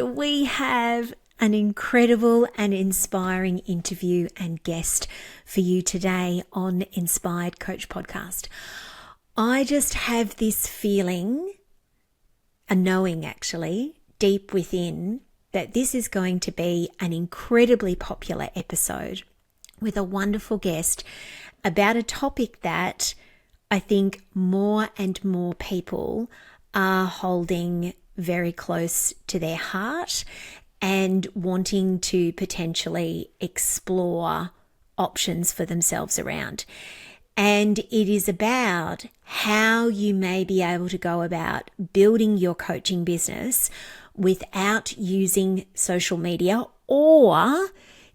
we have an incredible and inspiring interview and guest for you today on Inspired Coach Podcast. I just have this feeling, a knowing actually, deep within, that this is going to be an incredibly popular episode with a wonderful guest about a topic that I think more and more people are holding very close to their heart and wanting to potentially explore options for themselves around. And it is about how you may be able to go about building your coaching business without using social media or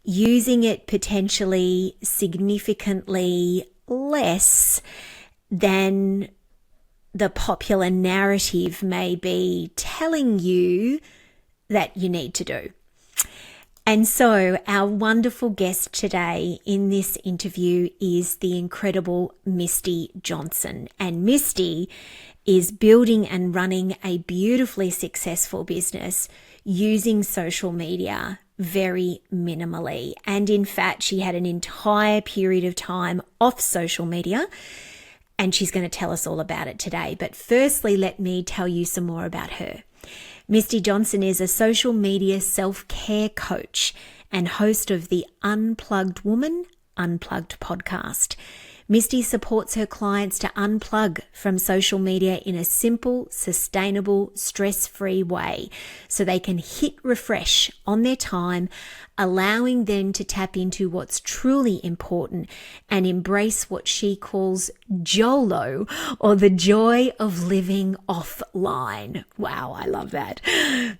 using it potentially significantly less than the popular narrative may be telling you that you need to do. And so our wonderful guest today in this interview is the incredible Misty Johnson. And Misty is building and running a beautifully successful business using social media very minimally. And in fact, she had an entire period of time off social media, and she's going to tell us all about it today. But firstly, let me tell you some more about her. Misty Johnson is a social media self-care coach and host of the Unplugged Woman Unplugged podcast. Misty supports her clients to unplug from social media in a simple, sustainable, stress-free way so they can hit refresh on their time, allowing them to tap into what's truly important and embrace what she calls JOLO, or the joy of living offline. Wow, I love that.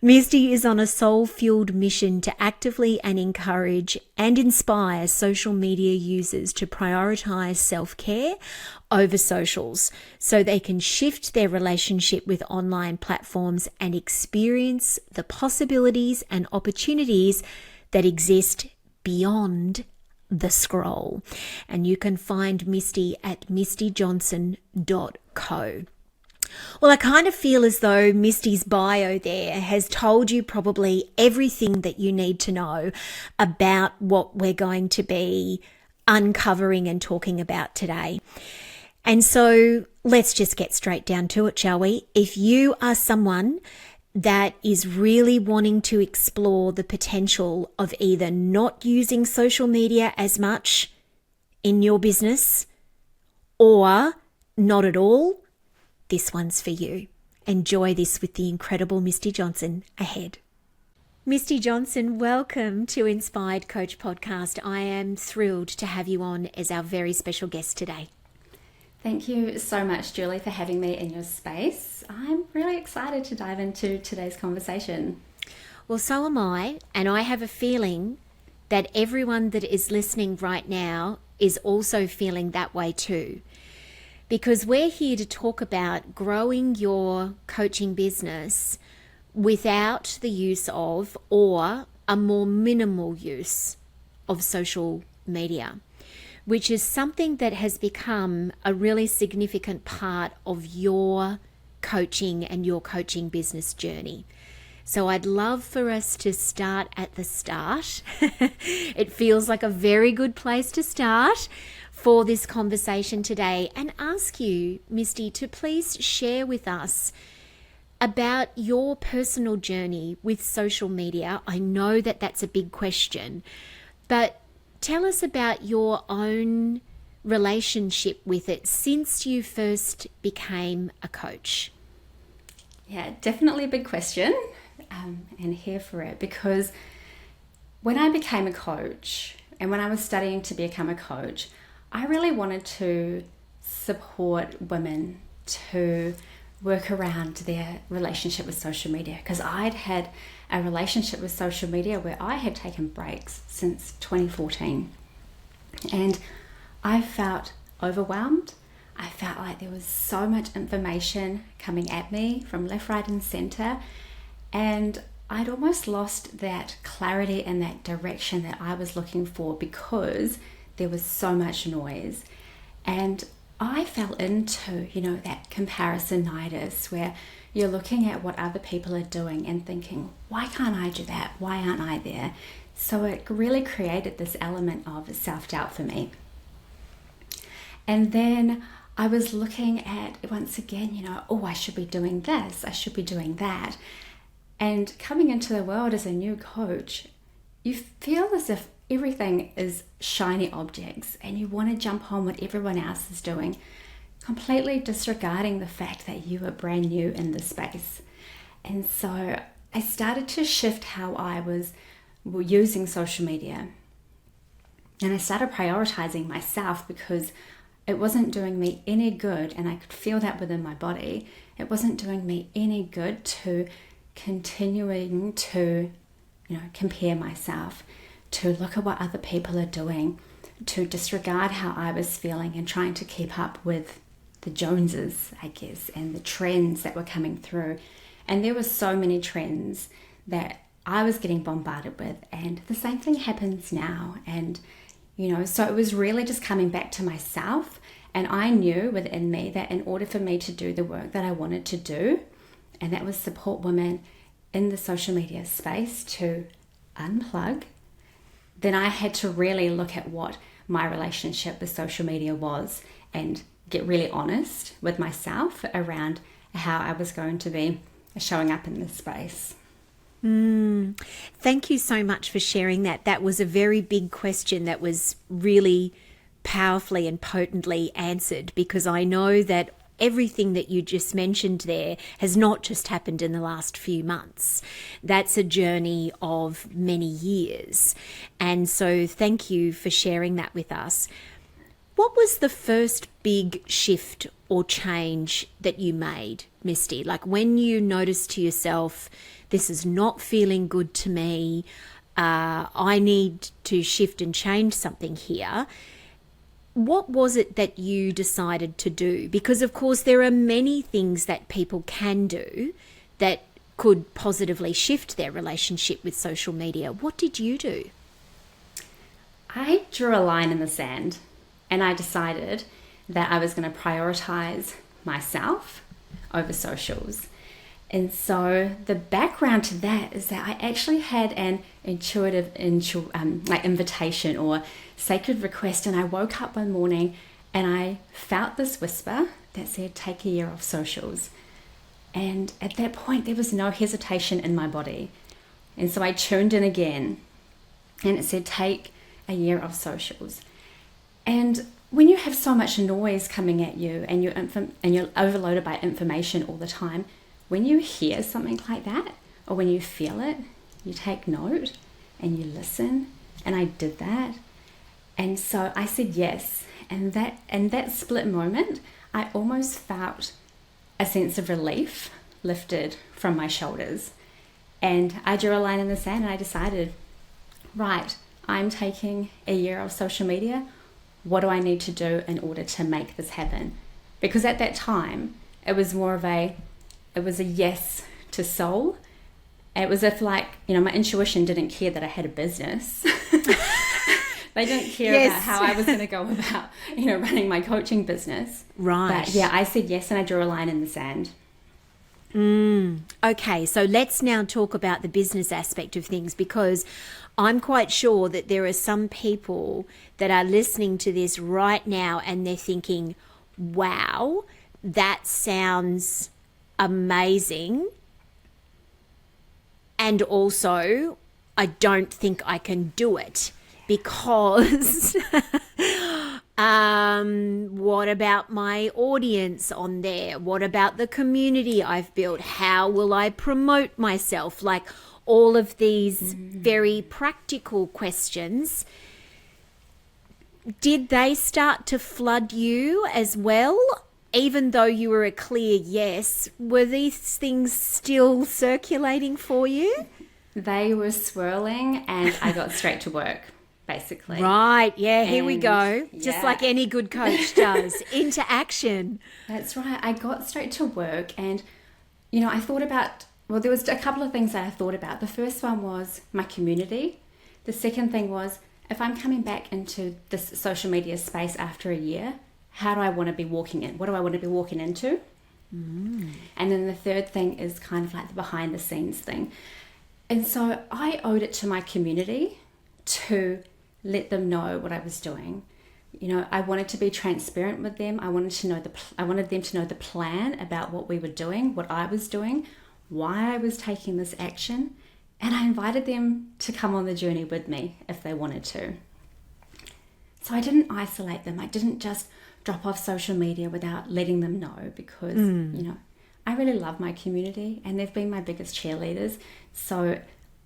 Misty is on a soul-fueled mission to actively and encourage and inspire social media users to prioritize self-care over socials so they can shift their relationship with online platforms and experience the possibilities and opportunities that exist beyond the scroll. And you can find Misty at mistyjohnson.co. Well, I kind of feel as though Misty's bio there has told you probably everything that you need to know about what we're going to be uncovering and talking about today. And so let's just get straight down to it, shall we? If you are someone that is really wanting to explore the potential of either not using social media as much in your business or not at all, this one's for you. Enjoy this with the incredible Misty Johnson ahead. Misty Johnson, welcome to Inspired Coach Podcast. I am thrilled to have you on as our very special guest today. Thank you so much, Julie, for having me in your space. I'm really excited to dive into today's conversation. Well, so am I, and I have a feeling that everyone that is listening right now is also feeling that way too. Because we're here to talk about growing your coaching business without the use of, or a more minimal use of, social media, which is something that has become a really significant part of your coaching and your coaching business journey. So I'd love for us to start at the start. It feels like a very good place to start for this conversation today, and ask you, Misty, to please share with us about your personal journey with social media. I know that that's a big question, but tell us about your own relationship with it since you first became a coach. Yeah, definitely a big question, and here for it, because when I became a coach and when I was studying to become a coach, I really wanted to support women to work around their relationship with social media, because I'd had a relationship with social media where I had taken breaks since 2014, and I felt overwhelmed. I felt like there was so much information coming at me from left, right, and center, and I'd almost lost that clarity and that direction that I was looking for because there was so much noise. And I fell into, that comparisonitis where, you're looking at what other people are doing and thinking, why can't I do that? Why aren't I there? So it really created this element of self-doubt for me. And then I was looking at, once again, I should be doing this, I should be doing that. And coming into the world as a new coach, you feel as if everything is shiny objects and you want to jump on what everyone else is doing, completely disregarding the fact that you are brand new in this space. And so I started to shift how I was using social media. And I started prioritizing myself because it wasn't doing me any good, and I could feel that within my body. It wasn't doing me any good to continuing to, compare myself, to look at what other people are doing, to disregard how I was feeling and trying to keep up with the Joneses, I guess, and the trends that were coming through. And there were so many trends that I was getting bombarded with, and the same thing happens now. And so it was really just coming back to myself, and I knew within me that in order for me to do the work that I wanted to do, and that was support women in the social media space to unplug, then I had to really look at what my relationship with social media was and get really honest with myself around how I was going to be showing up in this space. Thank you so much for sharing that. That was a very big question that was really powerfully and potently answered, because I know that everything that you just mentioned there has not just happened in the last few months. That's a journey of many years. And so thank you for sharing that with us. What was the first big shift or change that you made, Misty? Like when you noticed to yourself, this is not feeling good to me, I need to shift and change something here. What was it that you decided to do? Because of course there are many things that people can do that could positively shift their relationship with social media. What did you do? I drew a line in the sand, and I decided that I was going to prioritize myself over socials. And so the background to that is that I actually had an intuitive invitation or sacred request, and I woke up one morning and I felt this whisper that said, take a year off socials. And at that point, there was no hesitation in my body. And so I tuned in again, and it said, take a year off socials. And when you have so much noise coming at you and you're overloaded by information all the time, when you hear something like that, or when you feel it, you take note and you listen. And I did that. And so I said yes. And that split moment, I almost felt a sense of relief lifted from my shoulders. And I drew a line in the sand and I decided, right, I'm taking a year of social media. What do I need to do in order to make this happen? Because at that time, it was a yes to soul. It was if my intuition didn't care that I had a business. They didn't care about how I was going to go about, running my coaching business. Right. But yeah, I said yes, and I drew a line in the sand. Okay, so let's now talk about the business aspect of things, because I'm quite sure that there are some people that are listening to this right now and they're thinking, wow, that sounds amazing. And also, I don't think I can do it because what about my audience on there? What about the community I've built? How will I promote myself? Like all of these very practical questions. Did they start to flood you as well? Even though you were a clear yes, were these things still circulating for you? They were swirling and I got straight to work, basically. Right, yeah, here we go. Just like any good coach does, into action. That's right. I got straight to work and, I thought about, there was a couple of things that I thought about. The first one was my community. The second thing was, if I'm coming back into this social media space after a year, how do I want to be walking in? What do I want to be walking into? And then the third thing is kind of like the behind the scenes thing. And so I owed it to my community to let them know what I was doing. You know, I wanted to be transparent with them. I wanted them to know the plan about what we were doing, what I was doing, why I was taking this action, and I invited them to come on the journey with me if they wanted to. So I didn't isolate them. I didn't just drop off social media without letting them know, because you know, I really love my community and they've been my biggest cheerleaders. So,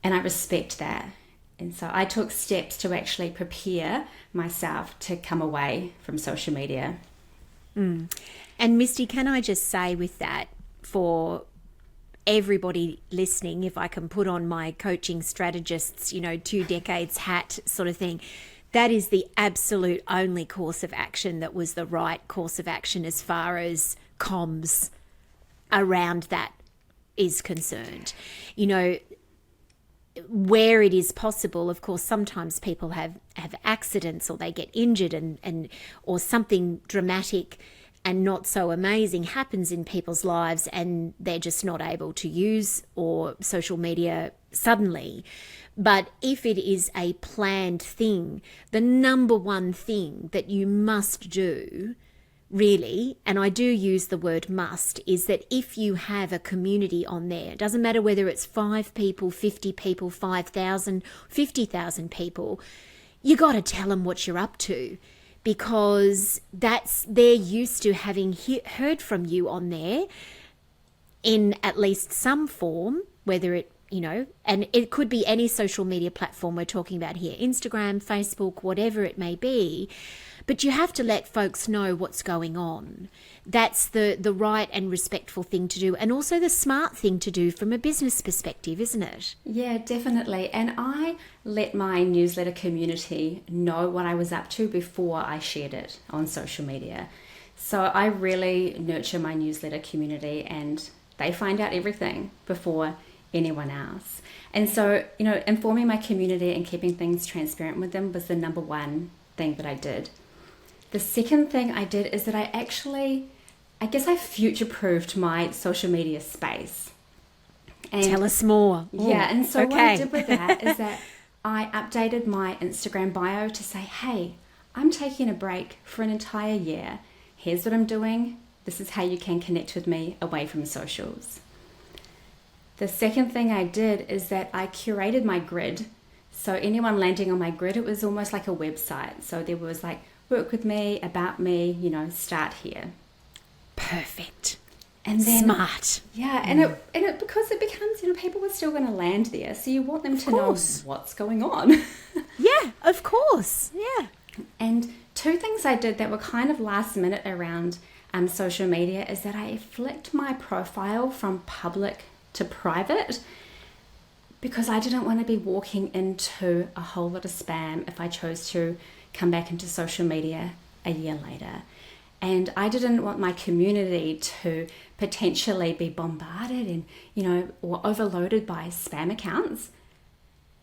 and I respect that. And so I took steps to actually prepare myself to come away from social media. And Misty, can I just say with that, for everybody listening, if I can put on my coaching strategist's, 2 decades hat sort of thing, that is the absolute only course of action that was the right course of action as far as comms around that is concerned. You know, where it is possible, of course, sometimes people have accidents or they get injured and or something dramatic and not so amazing happens in people's lives and they're just not able to use or social media suddenly. But if it is a planned thing, the number one thing that you must do, really, and I do use the word must, is that if you have a community on there, it doesn't matter whether it's 5 people, 50 people, 5,000, 50,000 people, you got to tell them what you're up to, because they're used to having heard from you on there in at least some form, whether it, and it could be any social media platform we're talking about here, Instagram, Facebook, whatever it may be. But you have to let folks know what's going on. That's the right and respectful thing to do, and also the smart thing to do from a business perspective, isn't it? Yeah, definitely. And I let my newsletter community know what I was up to before I shared it on social media. So I really nurture my newsletter community and they find out everything before anyone else. And so, informing my community and keeping things transparent with them was the number one thing that I did. The second thing I did is that I future-proofed my social media space. And tell us more. Yeah, and so what I did with that is that I updated my Instagram bio to say, hey, I'm taking a break for an entire year. Here's what I'm doing. This is how you can connect with me away from socials. The second thing I did is that I curated my grid. So anyone landing on my grid, it was almost like a website. So there was like, work with me, about me, start here. Perfect. And then, smart. Yeah, and it because it becomes, people are still going to land there. So you want them to know what's going on. Yeah, of course. Yeah. And 2 things I did that were kind of last minute around social media is that I flicked my profile from public to private, because I didn't want to be walking into a whole lot of spam if I chose to come back into social media a year later. And I didn't want my community to potentially be bombarded and, or overloaded by spam accounts.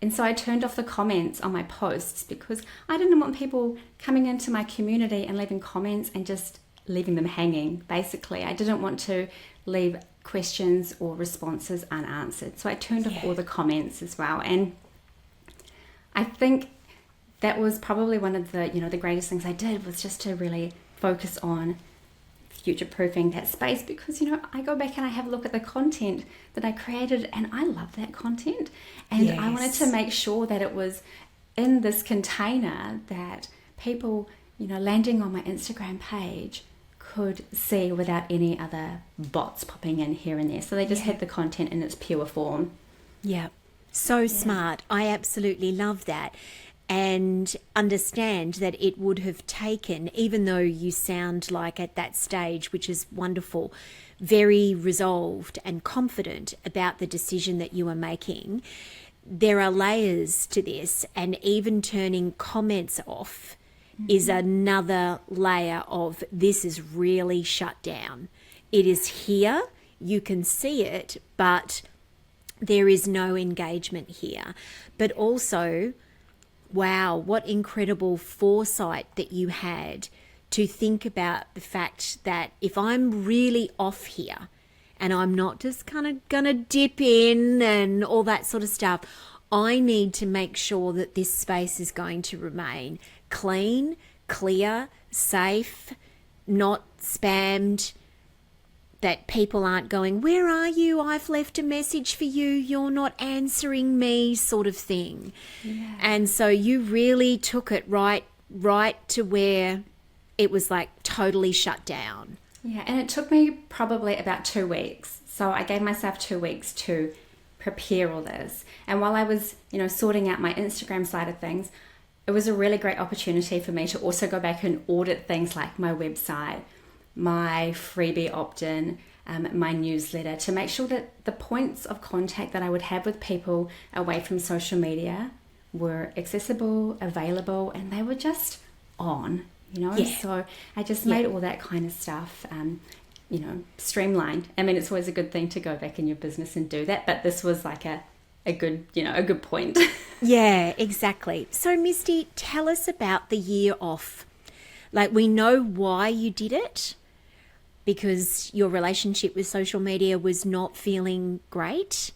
And so I turned off the comments on my posts because I didn't want people coming into my community and leaving comments and just leaving them hanging. Basically, I didn't want to leave questions or responses unanswered. So I turned off all the comments as well. And I think that was probably one of the, the greatest things I did, was just to really focus on future-proofing that space, because, I go back and I have a look at the content that I created and I love that content. And I wanted to make sure that it was in this container that people, landing on my Instagram page could see without any other bots popping in here and there. So they just had the content in its pure form. Yeah. So smart. I absolutely love that. And understand that it would have taken, even though you sound like at that stage, which is wonderful, very resolved and confident about the decision that you are making, there are layers to this, and even turning comments off is another layer of, this is really shut down. It is here, you can see it, but there is no engagement here. But also, wow, what incredible foresight that you had to think about the fact that if I'm really off here and I'm not just kind of gonna dip in and all that sort of stuff, I need to make sure that this space is going to remain clean, clear, safe, not spammed, that people aren't going, where are you? I've left a message for you. You're not answering me, sort of thing. Yeah. And so you really took it right to where it was like totally shut down. Yeah, and it took me probably about 2 weeks. So I gave myself 2 weeks to prepare all this. And while I was, sorting out my Instagram side of things, it was a really great opportunity for me to also go back and audit things like my website, my freebie opt-in, my newsletter, to make sure that the points of contact that I would have with people away from social media were accessible, available, and they were just on, Yeah. So I just made all that kind of stuff, streamlined. I mean, it's always a good thing to go back in your business and do that, but this was like a good point. Yeah, exactly. So Misty, tell us about the year off. Like, we know why you did it, because your relationship with social media was not feeling great.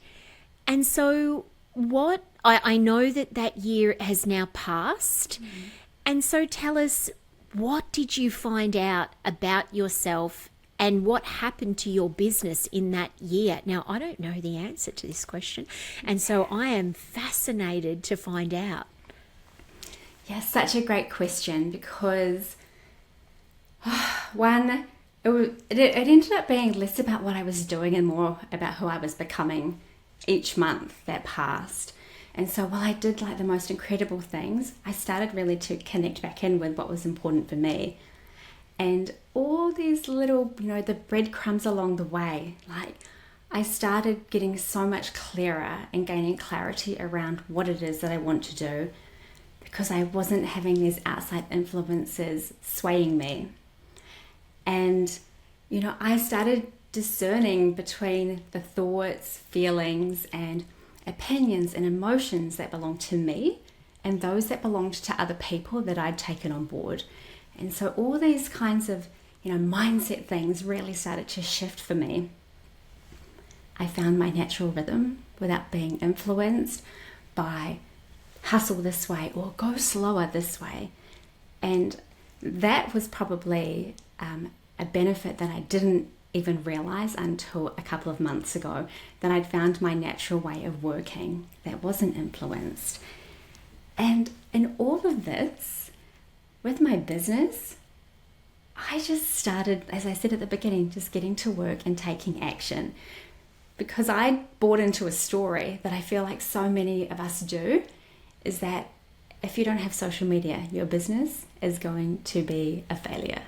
And so I know that year has now passed. Mm-hmm. And so tell us, what did you find out about yourself and what happened to your business in that year? Now, I don't know the answer to this question, and so I am fascinated to find out. Yeah, such a great question, because one, it ended up being less about what I was doing and more about who I was becoming each month that passed. And so while I did like the most incredible things, I started really to connect back in with what was important for me. And all these little, the breadcrumbs along the way, like I started getting so much clearer and gaining clarity around what it is that I want to do, because I wasn't having these outside influences swaying me. And, I started discerning between the thoughts, feelings, and opinions and emotions that belonged to me and those that belonged to other people that I'd taken on board. And so all these kinds of, mindset things really started to shift for me. I found my natural rhythm without being influenced by hustle this way or go slower this way. And that was probably a benefit that I didn't even realize until a couple of months ago, that I'd found my natural way of working that wasn't influenced. And in all of this, with my business, I just started, as I said at the beginning, just getting to work and taking action, because I bought into a story that I feel like so many of us do, is that if you don't have social media, your business is going to be a failure.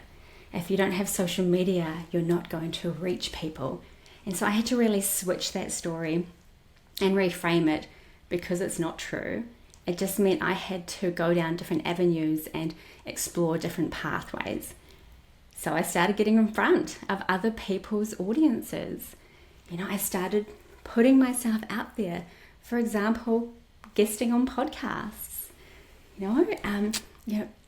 If you don't have social media, you're not going to reach people. And so I had to really switch that story and reframe it, because it's not true. It just meant I had to go down different avenues and explore different pathways. So I started getting in front of other people's audiences. I started putting myself out there. For example, guesting on podcasts,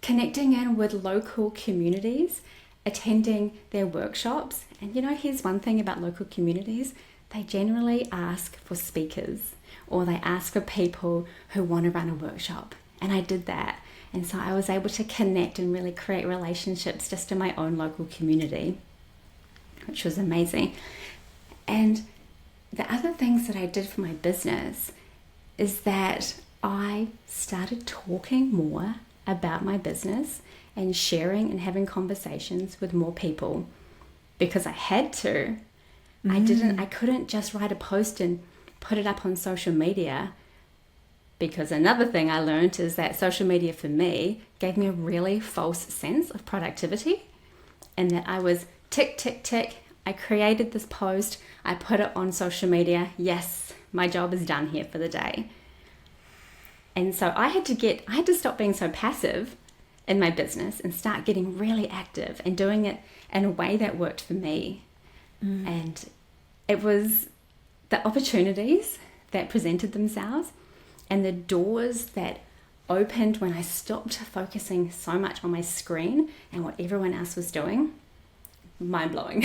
connecting in with local communities, attending their workshops. And here's one thing about local communities: they generally ask for speakers, or they ask for people who want to run a workshop. And I did that. And so I was able to connect and really create relationships just in my own local community, which was amazing. And the other things that I did for my business is that I started talking more about my business and sharing and having conversations with more people, because I had to. I couldn't just write a post and put it up on social media, because another thing I learned is that social media for me gave me a really false sense of productivity, and that I was tick, tick, tick. I created this post, I put it on social media. Yes, my job is done here for the day. And so I had to stop being so passive in my business and start getting really active and doing it in a way that worked for me. And it was the opportunities that presented themselves and the doors that opened when I stopped focusing so much on my screen and what everyone else was doing. Mind-blowing,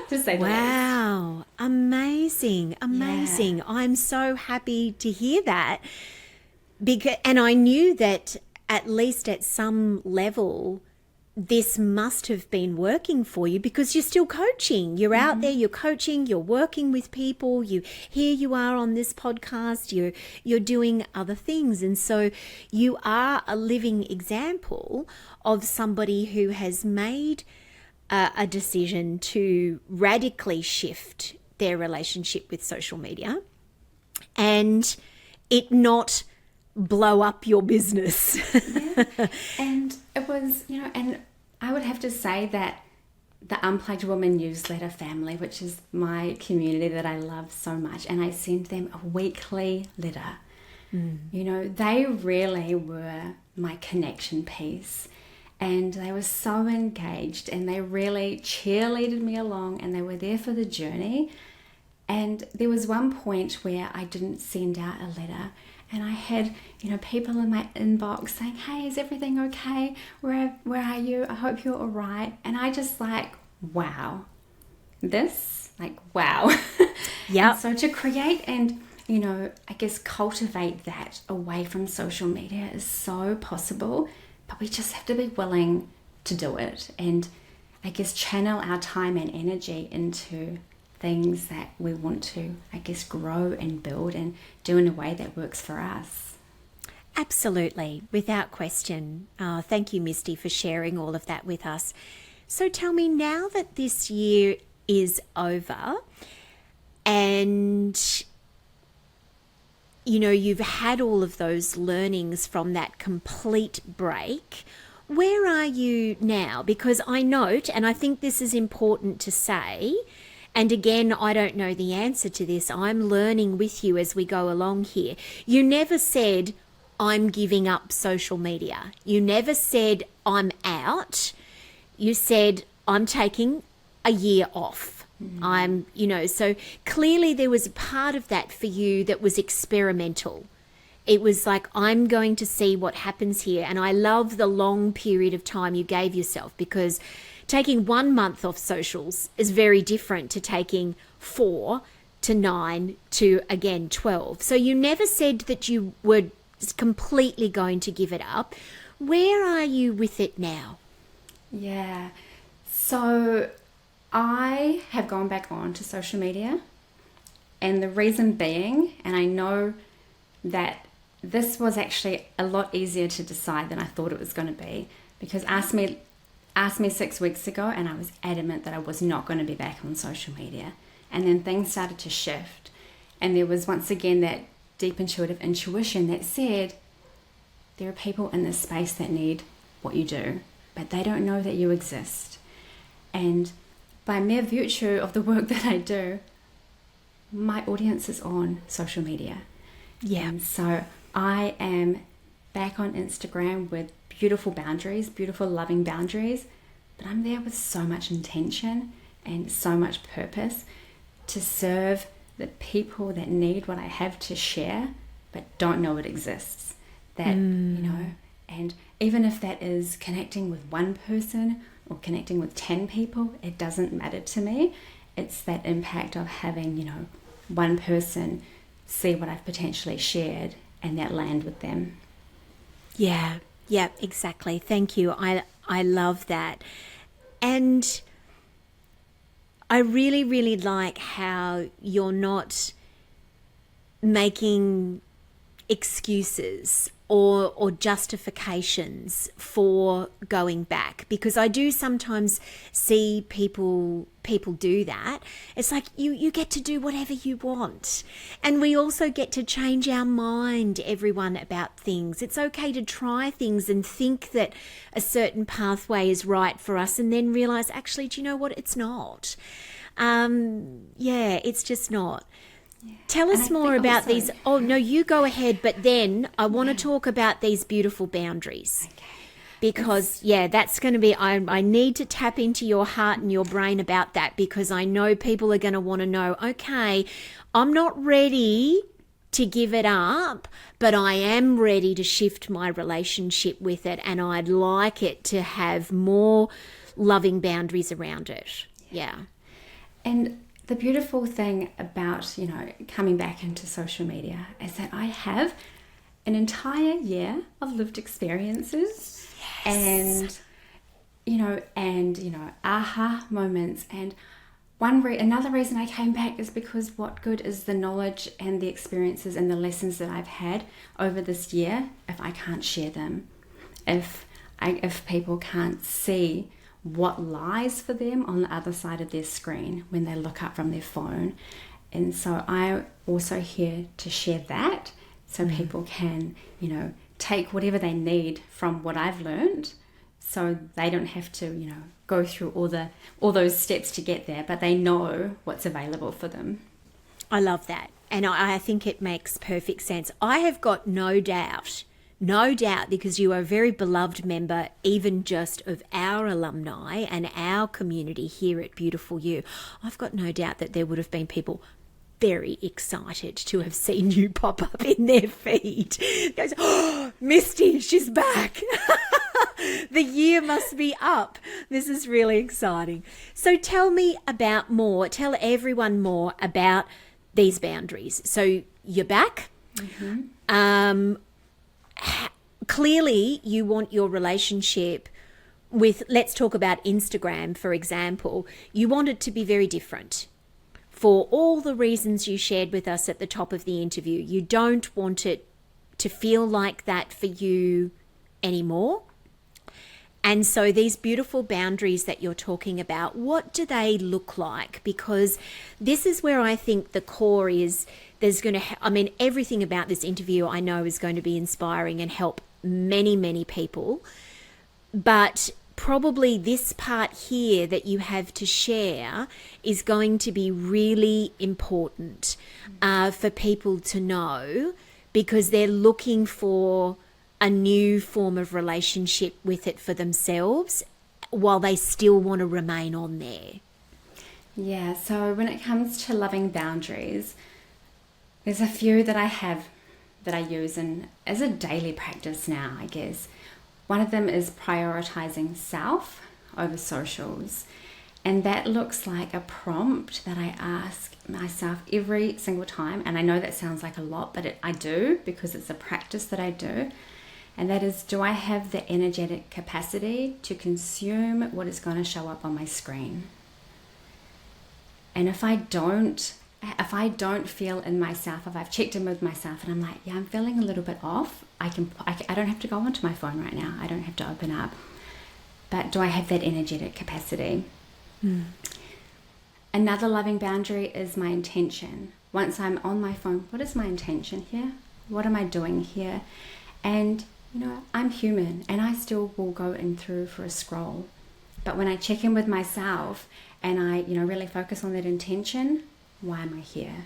to say the least. Wow, amazing. Yeah. I'm so happy to hear that. And I knew that at least at some level, this must have been working for you because you're still coaching. You're out there, you're coaching, you're working with people. Here you are on this podcast. You're doing other things, and so you are a living example of somebody who has made a decision to radically shift their relationship with social media and it not blow up your business. Yeah. And it was, and I would have to say that the Unplugged Woman newsletter family, which is my community that I love so much, and I send them a weekly letter. They really were my connection piece. And they were so engaged and they really cheerleaded me along and they were there for the journey. And there was one point where I didn't send out a letter and I had, people in my inbox saying, hey, is everything okay? Where are you? I hope you're all right. And I just wow. Wow. Yeah. So to create and, I guess cultivate that away from social media is so possible. But we just have to be willing to do it and I guess channel our time and energy into things that we want to, grow and build and do in a way that works for us. Absolutely, without question. Thank you, Misty, for sharing all of that with us. So tell me, now that this year is over and you've had all of those learnings from that complete break, where are you now? Because I note, and I think this is important to say, and again, I don't know the answer to this. I'm learning with you as we go along here. You never said, I'm giving up social media. You never said, I'm out. You said, I'm taking a year off. So clearly there was a part of that for you that was experimental. It was like, I'm going to see what happens here. And I love the long period of time you gave yourself, because taking 1 month off socials is very different to taking 4 to 9 to, again, 12. So you never said that you were completely going to give it up. Where are you with it now? Yeah. So I have gone back on to social media, and the reason being, and I know that this was actually a lot easier to decide than I thought it was going to be, because asked me 6 weeks ago and I was adamant that I was not going to be back on social media, and then things started to shift, and there was once again that deep intuitive intuition that said there are people in this space that need what you do, but they don't know that you exist. And by mere virtue of the work that I do, my audience is on social media. Yeah. And so I am back on Instagram with beautiful boundaries, beautiful loving boundaries, but I'm there with so much intention and so much purpose to serve the people that need what I have to share but don't know it exists. That, and even if that is connecting with one person or connecting with 10 people, it doesn't matter to me. It's that impact of having, one person see what I've potentially shared and that land with them. Yeah, exactly. Thank you. I love that. And I really, really like how you're not making excuses or justifications for going back, because I do sometimes see people do that. It's like you get to do whatever you want, and we also get to change our mind, everyone, about things. It's okay to try things and think that a certain pathway is right for us, and then realize, actually, do you know what? It's not. It's just not. Yeah. Tell us more about these. Oh, no, you go ahead. But then I want to talk about these beautiful boundaries. Okay. Because, that's going to be, I need to tap into your heart and your brain about that, because I know people are going to want to know, okay, I'm not ready to give it up, but I am ready to shift my relationship with it, and I'd like it to have more loving boundaries around it. Yeah. And the beautiful thing about, coming back into social media is that I have an entire year of lived experiences. Yes. And aha moments. And another reason I came back is because what good is the knowledge and the experiences and the lessons that I've had over this year if I can't share them, if people can't see what lies for them on the other side of their screen when they look up from their phone. And so I'm also here to share that so people can, take whatever they need from what I've learned, so they don't have to, go through all those steps to get there, but they know what's available for them. I love that. And I think it makes perfect sense. I have got no doubt, because you are a very beloved member, even just of our alumni and our community here at Beautiful You. I've got no doubt that there would have been people very excited to have seen you pop up in their feed. Goes, oh, Misty, she's back. The year must be up. This is really exciting. So tell everyone more about these boundaries. So you're back. Mm-hmm. Clearly you want your relationship with, let's talk about Instagram, for example. You want it to be very different for all the reasons you shared with us at the top of the interview. You don't want it to feel like that for you anymore. And so these beautiful boundaries that you're talking about, what do they look like? Because this is where I think the core is. Everything about this interview I know is going to be inspiring and help many, many people. But probably this part here that you have to share is going to be really important for people to know, because they're looking for a new form of relationship with it for themselves while they still want to remain on there. Yeah, so when it comes to loving boundaries, there's a few that I have that I use as a daily practice now, I guess. One of them is prioritizing self over socials. And that looks like a prompt that I ask myself every single time. And I know that sounds like a lot, but I do, because it's a practice that I do. And that is, do I have the energetic capacity to consume what is going to show up on my screen? And if I don't feel in myself, if I've checked in with myself and I'm like, yeah, I'm feeling a little bit off, I don't have to go onto my phone right now. I don't have to open up. But do I have that energetic capacity? Another loving boundary is my intention. Once I'm on my phone, what is my intention here? What am I doing here? And I'm human and I still will go in through for a scroll. But when I check in with myself and I, really focus on that intention, why am I here?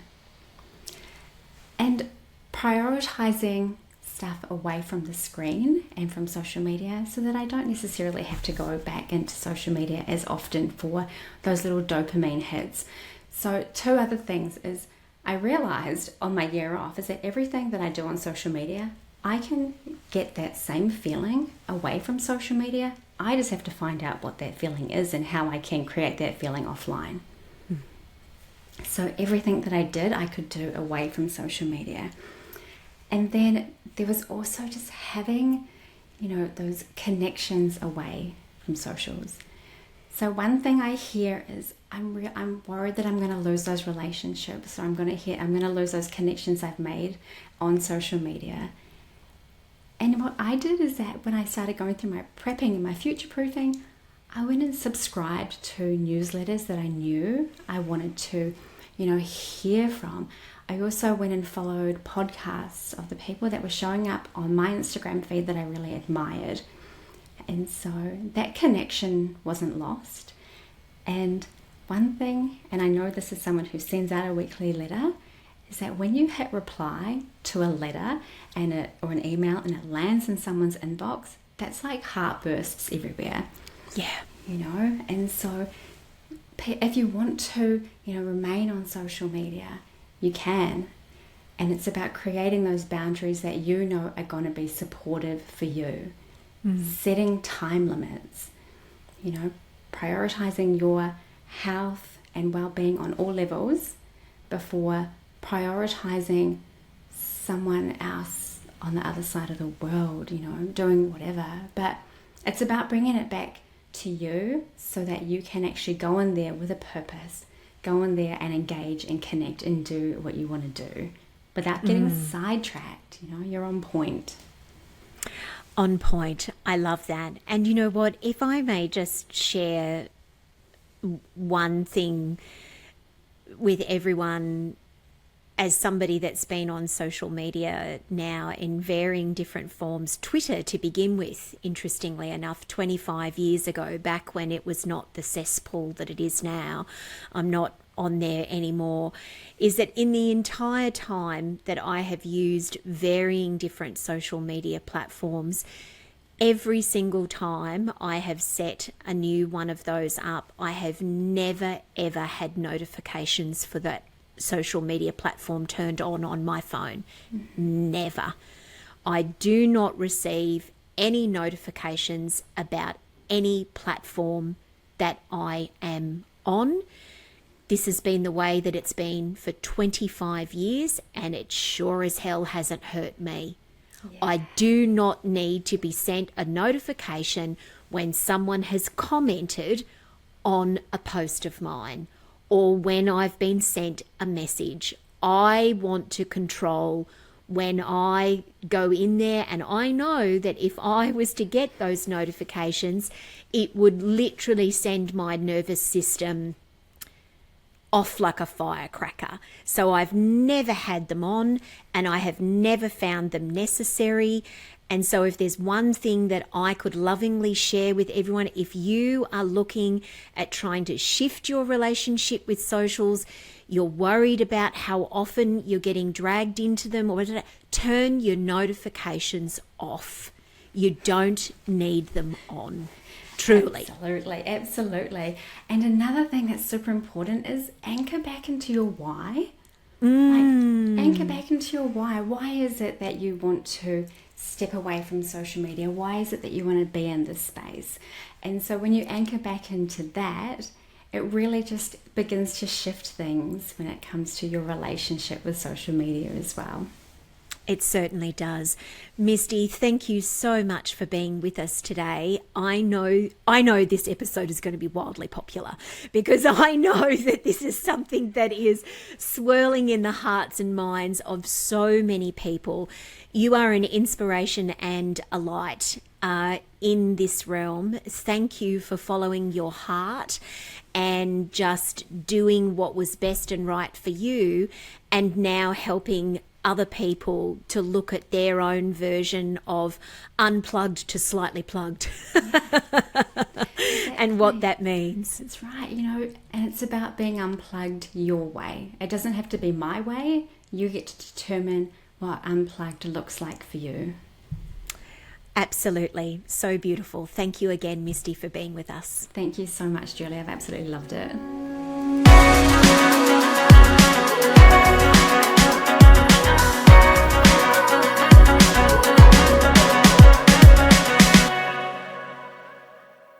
And prioritizing stuff away from the screen and from social media, so that I don't necessarily have to go back into social media as often for those little dopamine hits. So 2 other things is, I realized on my year off is that everything that I do on social media, I can get that same feeling away from social media. I just have to find out what that feeling is and how I can create that feeling offline. So everything that I did, I could do away from social media. And then there was also just having, those connections away from socials. So one thing I hear is, I'm worried that I'm going to lose those relationships, or I'm going to lose those connections I've made on social media. And what I did is that when I started going through my prepping and my future proofing, I went and subscribed to newsletters that I knew I wanted to, hear from. I also went and followed podcasts of the people that were showing up on my Instagram feed that I really admired. And so that connection wasn't lost. And one thing, and I know this is someone who sends out a weekly letter, is that when you hit reply to a letter or an email and it lands in someone's inbox, that's like heartbursts everywhere. Yeah. And so if you want to, remain on social media, you can. And it's about creating those boundaries that you know are going to be supportive for you. Setting time limits, prioritizing your health and well-being on all levels before prioritizing someone else on the other side of the world, doing whatever. But it's about bringing it back to you so that you can actually go in there with a purpose, go in there and engage and connect and do what you want to do without getting sidetracked. You're on point. On point. I love that. And you know what? If I may just share one thing with everyone, as somebody that's been on social media now in varying different forms, Twitter to begin with, interestingly enough, 25 years ago, back when it was not the cesspool that it is now, I'm not on there anymore, is that in the entire time that I have used varying different social media platforms, every single time I have set a new one of those up, I have never ever had notifications for that social media platform turned on my phone. Never. I do not receive any notifications about any platform that I am on. This has been the way that it's been for 25 years, and it sure as hell hasn't hurt me. Yeah. I do not need to be sent a notification when someone has commented on a post of mine or when I've been sent a message. I want to control when I go in there, and I know that if I was to get those notifications, it would literally send my nervous system off like a firecracker. So I've never had them on, and I have never found them necessary. And so if there's one thing that I could lovingly share with everyone, if you are looking at trying to shift your relationship with socials, you're worried about how often you're getting dragged into them, or whatever, turn your notifications off. You don't need them on. Truly. Absolutely. And another thing that's super important is anchor back into your why. Anchor back into your why. Why is it that you want to step away from social media? Why is it that you want to be in this space? And so when you anchor back into that, it really just begins to shift things when it comes to your relationship with social media as well. It certainly does. Misty, thank you so much for being with us today. I know this episode is going to be wildly popular because I know that this is something that is swirling in the hearts and minds of so many people. You are an inspiration and a light in this realm. Thank you for following your heart and just doing what was best and right for you, and now helping other people to look at their own version of unplugged to slightly plugged. And what that means. That's right, and it's about being unplugged your way. It doesn't have to be my way. You get to determine what unplugged looks like for you. Absolutely. So beautiful. Thank you again, Misty, for being with us. Thank you so much, Julie. I've absolutely loved it.